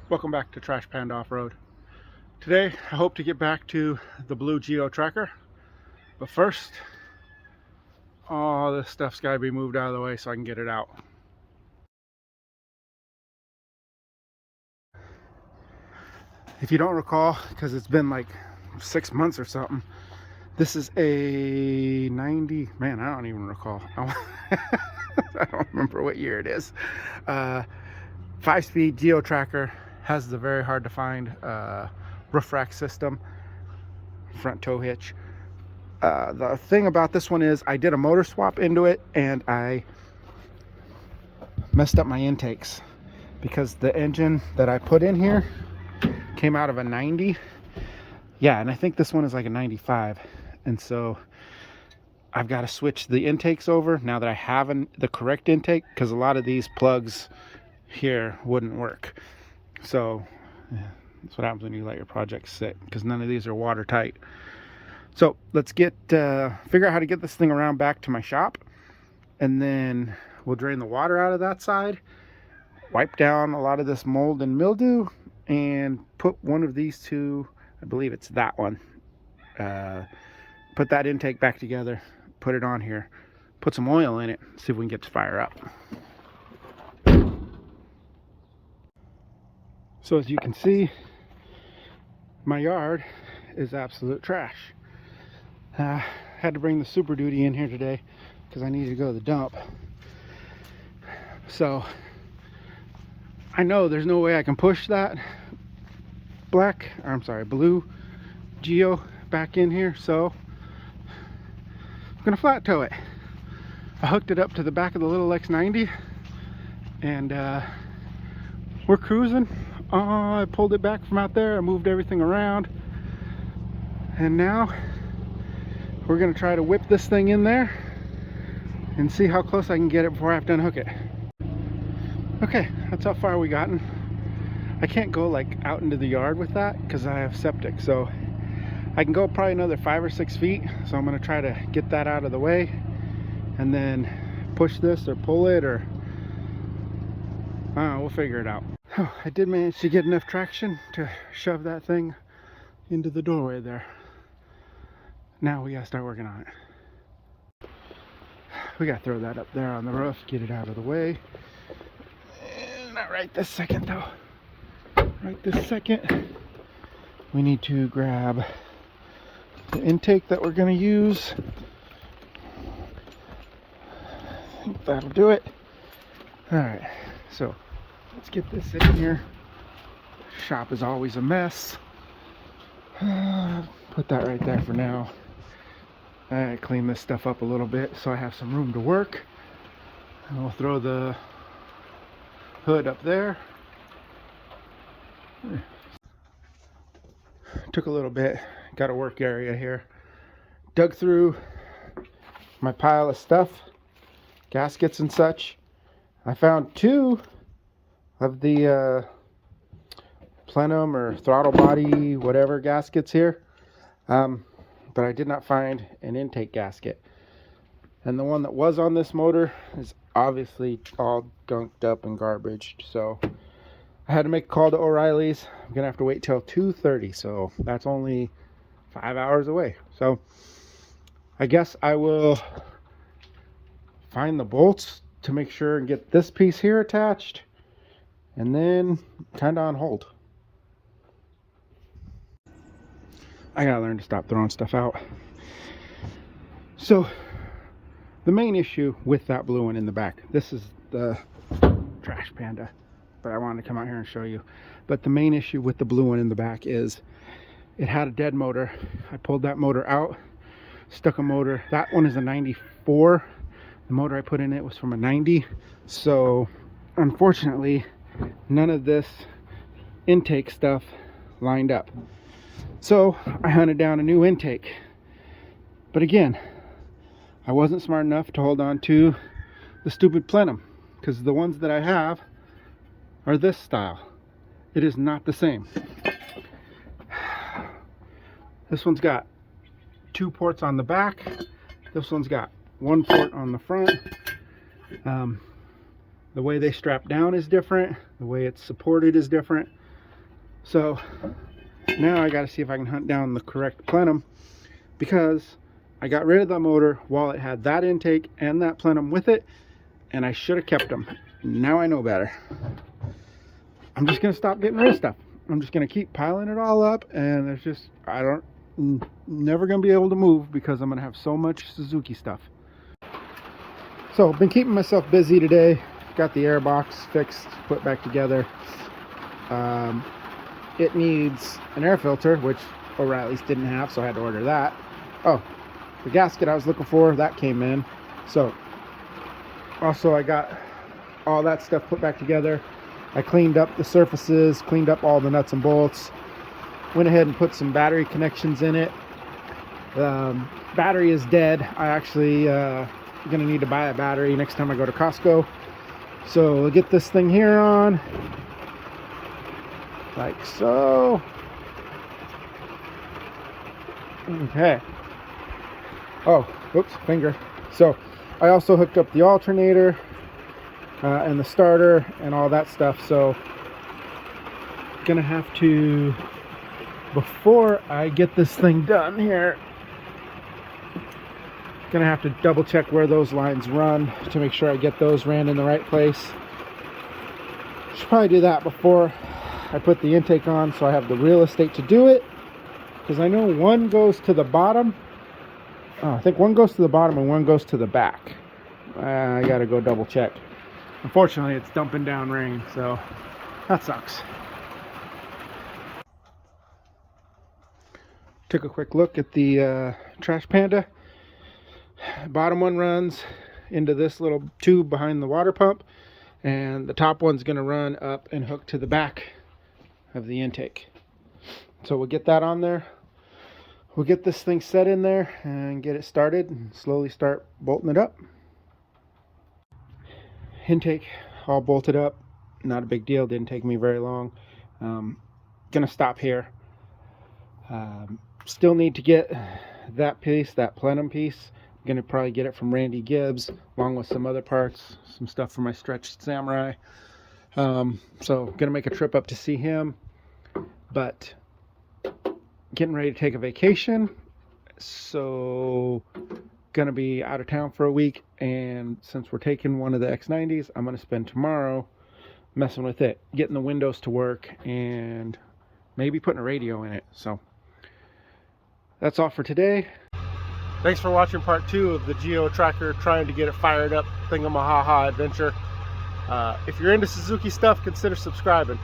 Welcome back to Trash Panda Off-Road. Today I hope to get back to the Blue Geo Tracker, but first all this stuff's got to be moved out of the way so I can get it out. If you don't recall, because it's been like 6 months or something, this is a 90, man, I don't even recall. I don't remember what year it is. 5-speed Geo Tracker, has the very hard to find roof rack system, front tow hitch. The thing about this one is I did a motor swap into it and I messed up my intakes because the engine that I put in here came out of a 90. Yeah, and I think this one is like a 95, and so I've got to switch the intakes over now that I have the correct intake, because a lot of these plugs here wouldn't work. So yeah, that's what happens when you let your project sit, because none of these are watertight. So let's figure out how to get this thing around back to my shop, and then we'll drain the water out of that side, wipe down a lot of this mold and mildew, and put one of these two, I believe it's that one, put that intake back together, put it on here, put some oil in it, see if we can get this fire up. So as you can see, my yard is absolute trash. Had to bring the Super Duty in here today because I needed to go to the dump. So I know there's no way I can push that Blue Geo back in here, so I'm gonna flat tow it. I hooked it up to the back of the little X90 and we're cruising. I pulled it back from out there, I moved everything around, and now we're gonna try to whip this thing in there and see how close I can get it before I have to unhook it. Okay, that's how far we gotten. I can't go like out into the yard with that because I have septic, so I can go probably another 5 or 6 feet. So I'm gonna try to get that out of the way and then push this or pull it, or I don't know, we'll figure it out. Oh, I did manage to get enough traction to shove that thing into the doorway there. Now we gotta start working on it. We gotta throw that up there on the roof, get it out of the way. Not right this second though. Right this second. We need to grab the intake that we're gonna use. I think that'll do it. Alright, so let's get this in here. Shop is always a mess. Put that right there for now. I clean this stuff up a little bit so I have some room to work. And we'll throw the hood up there. Took a little bit, got a work area here. Dug through my pile of stuff, gaskets and such. I found 2 of the plenum or throttle body, whatever gaskets here. But I did not find an intake gasket. And the one that was on this motor is obviously all gunked up and garbage. So I had to make a call to O'Reilly's. I'm gonna have to wait till 2:30, so that's only 5 hours away. So I guess I will find the bolts to make sure and get this piece here attached, and then kind of on hold. I gotta learn to stop throwing stuff out. So the main issue with that blue one in the back, this is the Trash Panda, but I wanted to come out here and show you. But the main issue with the blue one in the back is it had a dead motor. I pulled that motor out, stuck a motor. That one is a 94. The motor I put in it was from a 90. So unfortunately, none of this intake stuff lined up. So I hunted down a new intake. But again, I wasn't smart enough to hold on to the stupid plenum, because the ones that I have are this style. It is not the same. This one's got 2 ports on the back. This one's got 1 port on the front. The way they strap down is different. The way it's supported is different. So now I got to see if I can hunt down the correct plenum, because I got rid of the motor while it had that intake and that plenum with it, and I should have kept them. Now I know better. I'm just going to stop getting rid of stuff. I'm just going to keep piling it all up, and there's just, never going to be able to move because I'm going to have so much Suzuki stuff. So I've been keeping myself busy today. Got the air box fixed, put back together. It needs an air filter, which O'Reilly's didn't have, so I had to order that. Oh, the gasket I was looking for, that came in. So also I got all that stuff put back together. I cleaned up the surfaces, cleaned up all the nuts and bolts, went ahead and put some battery connections in it. Battery is dead. I actually gonna need to buy a battery next time I go to Costco. So we'll get this thing here on, like so. Okay. Oh, whoops, finger. So I also hooked up the alternator and the starter and all that stuff. So gonna have to, before I get this thing done here, gonna have to double check where those lines run to make sure I get those ran in the right place. Should probably do that before I put the intake on, so I have the real estate to do it, because I know one goes to the bottom. I think one goes to the bottom and one goes to the back. I gotta go double check. Unfortunately, it's dumping down rain, so that sucks. Took a quick look at the Trash Panda. Bottom one runs into this little tube behind the water pump, and the top one's going to run up and hook to the back of the intake. So we'll get that on there. We'll get this thing set in there and get it started and slowly start bolting it up. Intake all bolted up, not a big deal, didn't take me very long. Gonna stop here. Still need to get that piece, that plenum piece. I'm gonna probably get it from Randy Gibbs, along with some other parts, some stuff for my stretched Samurai. So gonna make a trip up to see him, but getting ready to take a vacation, so gonna be out of town for a week, and since we're taking one of the X90s, I'm gonna spend tomorrow messing with it, getting the windows to work, and maybe putting a radio in it. So that's all for today. Thanks for watching part 2 of the Geo Tracker trying to get it fired up thingamahaha adventure. If you're into Suzuki stuff, consider subscribing.